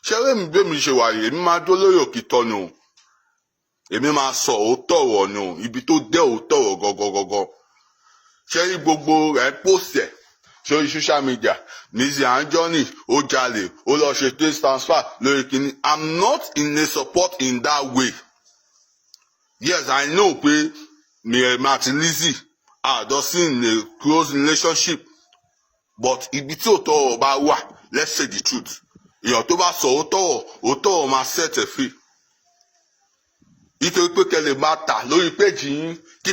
ṣẹ́rẹ́ mi bí mi ṣe wà yìí èmi máa dó lórí òkìtọ́ ni o èmi máa sọ òótọ́ ọ̀rọ̀ ni o ibi tó dé òótọ́ ọ̀rọ̀ gọ́gọ́gọ́gọ́ ṣẹ́rí gbogbo ẹ̀ pòsẹ̀ sórí social media Lizzy Anjorin ó jalè ó lọ ṣe trace transfer lórí kìíní I'm not in a support in that way yes I know pé mi àti Lizzy àdọ́sí in a close relationship but ibi tí òótọ́ ọ̀rọ̀ bá wà let's say the truth èèyàn tó bá sọ òótọ́ ọ̀rọ̀ máa set ẹ̀ free nítorí pé kẹ́ lè máa tà lórí péjì yín kí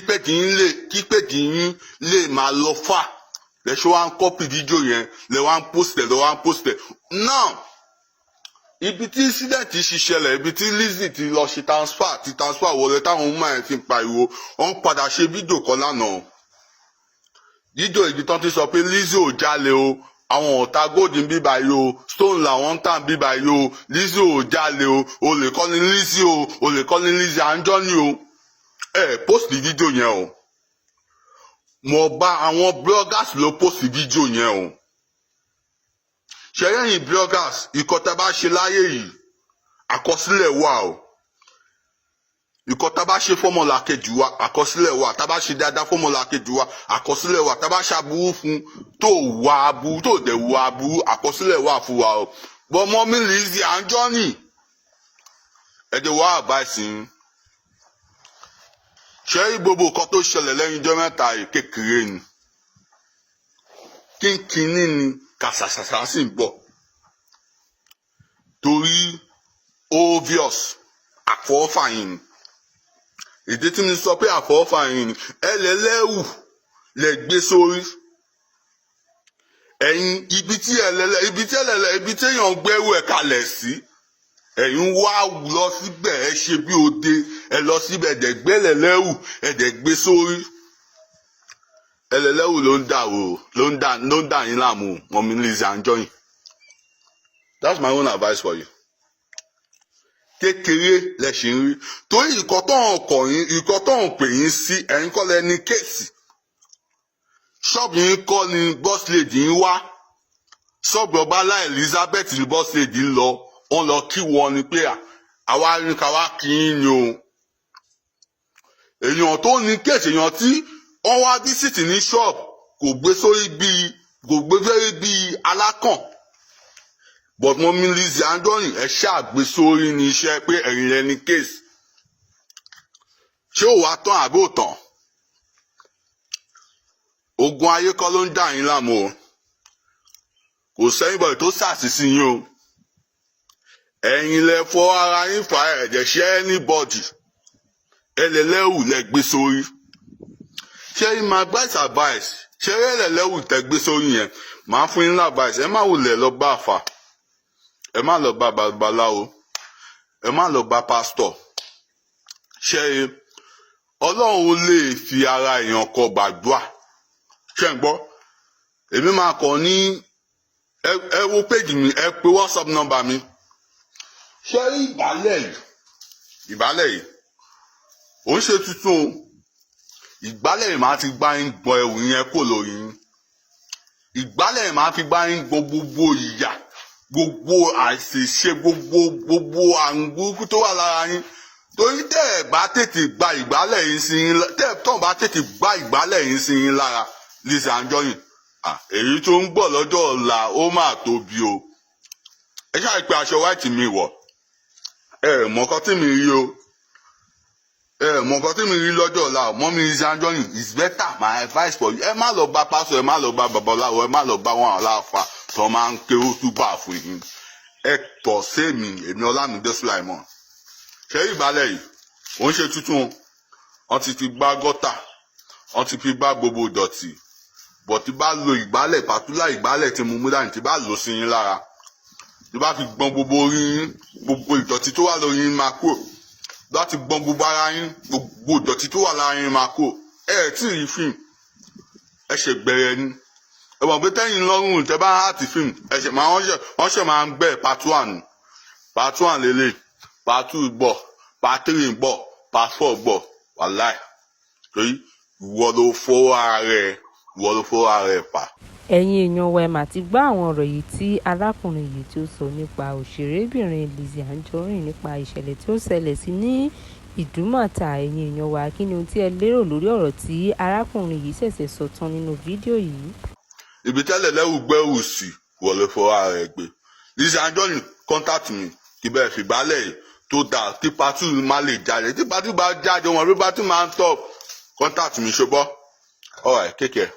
péjì yín lè máa lọ fà lẹ́ṣọ́ wá ń kọ́pì fídíò yẹn lẹ́ wá ń post ẹ̀ now ibi tí incident ṣì ṣẹlẹ̀ ibi tí Lizzy ti lọ ṣe transfer wọlé táwọn ọmọ ẹ̀ ti ń pariwo wọ́n padà ṣe fídíò kan lánàá fídíò ìdí tán ti sọ pé Lizzy ò jalè o àwọn ọ̀tá góòdì ń bíbá yìí o stone làwọn ń tàn bíbá yìí o Lizzy ò jalè o olè kọ́ ni Lizzy o olè kọ́ ni Lizzy Anjorin o post fídíò yẹn o mo bá àwọn bloggers ló post fídíò yẹn o ṣẹ́yìn bloggers ìkọ́tà bá ṣe láyé yìí àkọsílẹ̀ wà o ìkọ́tà bá ṣe fọ́mọ̀là kejì wa àkọsílẹ̀ wà tá bá ṣe dáadáa fọ́mọ̀là kejì wa àkọsílẹ̀ wà tá bá ṣàbúrú fún tó wà aburú tó dẹ̀ wà aburú àkọsílẹ̀ wà fún wa o bọ́mọ́ mi Lizzy Anjorin ẹ̀dẹ̀ wà advice yín ṣẹ́rí gbogbo nǹkan tó ṣẹlẹ̀ lẹ́yìn ọjọ́ mẹ́ta yìí kékeré ni kínkínní ni kàṣàṣàṣà sì ń bọ̀ torí obvious àfọwọ́fà yìí ni ìdí tí mi sọ pé àfọwọ́fà yìí ni ẹlẹ́lẹ́wù lẹ gbé sórí ẹ̀yin ibi tí èèyàn gbẹ́rù ẹ̀ kalẹ̀ sí ẹ̀yin wá lọ síbẹ̀ ẹ ṣe bí òde ẹ lọ síbẹ̀ ẹ̀dẹ̀ gbé ẹlẹ́lẹ́wù ẹ̀dẹ̀ gbé sórí ẹlẹ́lẹ́wù ló ń dà yín láàmú mọ́mí Lizzy Anjorin that's my own advice for you kékeré lẹ ṣì ń rí torí ìkọ́ tó ń pè yín sí ẹ̀yin kọ́ lẹ ní kéèsì ṣọ́ọ̀bù yín kọ́ ni boss lady yín wá ṣọ́ọ̀bù ọba láì Elizabeth ní boss lady ń lọ wọ́n lọ kí wọn ni pé àwa ní ká wá kí yín ni o èèyàn tó ní kéèsì èèyàn tí wọ́n wá bísítì ní ṣọ́ọ̀bù kò gbé sórí bíi alákàn but mo mi Lizzy Anjorin ẹ ṣàgbé sórí ní iṣẹ́ pé ẹ̀yin lẹ ní kéèsì ṣé ò wá tán àbí ò tán ogun ayé kọ́ ló ń dà yín láàmú o kò sẹ́yìn bọ̀dì tó ṣàṣìṣì yín o ẹ̀yin lẹ fọ́ ara yín fà ẹ̀jẹ̀ ṣe anybody ẹlẹ́lẹ́wù lẹ gbé sórí ṣé yín máa advice ṣé ẹlẹ́lẹ́wù tẹ gbé sórí yẹn máa fún yín ní advice ẹ má wulẹ̀ lọ bá àfà ẹ má lọ bá babaláwo ẹ má lọ bá pásítọ̀ ṣé Ọlọ́run lè fi ara èèyàn kọ gbàdúrà ṣé ń gbọ́ èmi máa kàn ní ẹ wo péjì mi ẹ pe WhatsApp number mi ṣé rí ìgbálẹ̀ yìí ó ń ṣe tuntun o ìgbálẹ̀ yìí máa ti gbá yín gbọ́ ẹ̀wù yẹn kò lórí yín ìgbálẹ̀ yìí máa fi gbá yín gbọ́ gbogbo ìyà gbogbo àṣìṣe gbogbo àrùn burúkú tó wà lára yín torí tẹ́ ẹ̀ bá tètè gba ìgbálẹ̀ yín sí yín tẹ́ ẹ̀ tán bá tètè gba ìgbálẹ̀ yín sí yín lára Lizzy Anjorin èyí tó ń bọ̀ lọ́jọ́ ọ̀la ó máa tóbi o ẹ ṣáà pé aṣọ white mi wọ̀ mọ̀ọ́kọ́ tí mi rí o mọ̀ọ́kọ́ tí mi rí lọ́jọ́ ọ̀la mọ́ mi Lizzy Anjorin is better my advice for you ẹ má lọ bá pásọ ẹ má lọ bá babaláwo ẹ má lọ bá wọn aláàfáà tó máa ń ké ó túbà fún yín ẹ tọ̀ sẹ́mi èmi Ọlámídé Sulaimon ṣé ìgbálẹ̀ yìí ó ń ṣe tuntun wọ́n ti fi gbá gọ́tà wọ́n ti fi gbá gbogbo ìdọ̀tí bọ̀ tí bá lo ìgbálẹ̀ pàtúlà ìgbálẹ̀ tí mo mú dání tí bá lò sí yín lára tí bá fi gbọ́n gbogbo orí yín gbogbo ìdọ̀tí tó wà lórí yín máa kúrò láti gbọ́n gbogbo ara yín gbogbo ìdọ̀tí tó wà lára yín máa kúrò tí ì rí fíìmù ẹ ṣe gbẹrẹ ni ẹ mọ̀ pé tẹ́yìn lọ́rùn tẹ́ bá hàtì fíìmù ẹ ṣe máa wọ́n ṣe máa ń gbẹ́ part 1 lélẹ̀ part 2 gbọ́ part 3 gbọ́ part 4 gbọ́ wàláì torí ìwọ ló fọwọ́ ara rẹ̀ pa. ẹ̀yin èèyàn wa ẹ mà ti gbọ́ àwọn ọ̀rọ̀ yìí tí arákùnrin yìí tí ó sọ nípa òṣèrébìnrin LIZZY ANJORIN nípa ìṣẹ̀lẹ̀ tí ó ṣẹlẹ̀ sí ní Ìdúmọ̀tà. ẹ̀yin èèyàn wa kí ni ohun tí ẹ lérò lórí ọ̀rọ̀ tí arákùnrin yìí ṣẹ̀ṣẹ̀ sọ tán nínú fídíò yìí? ibi tẹ́lẹ̀ lẹ́rù gbẹ́rù sí wọlé fọwọ́ rẹ̀ gbé. LIZZY ANJORIN contact mi kí bẹ́ẹ̀ fi gbálẹ̀ yìí tó dáa tí pátú má lè jáde tí pátú bá jáde wọn bí pátú máa ń tọ̀ contact mi ṣe bọ́. All right, take care.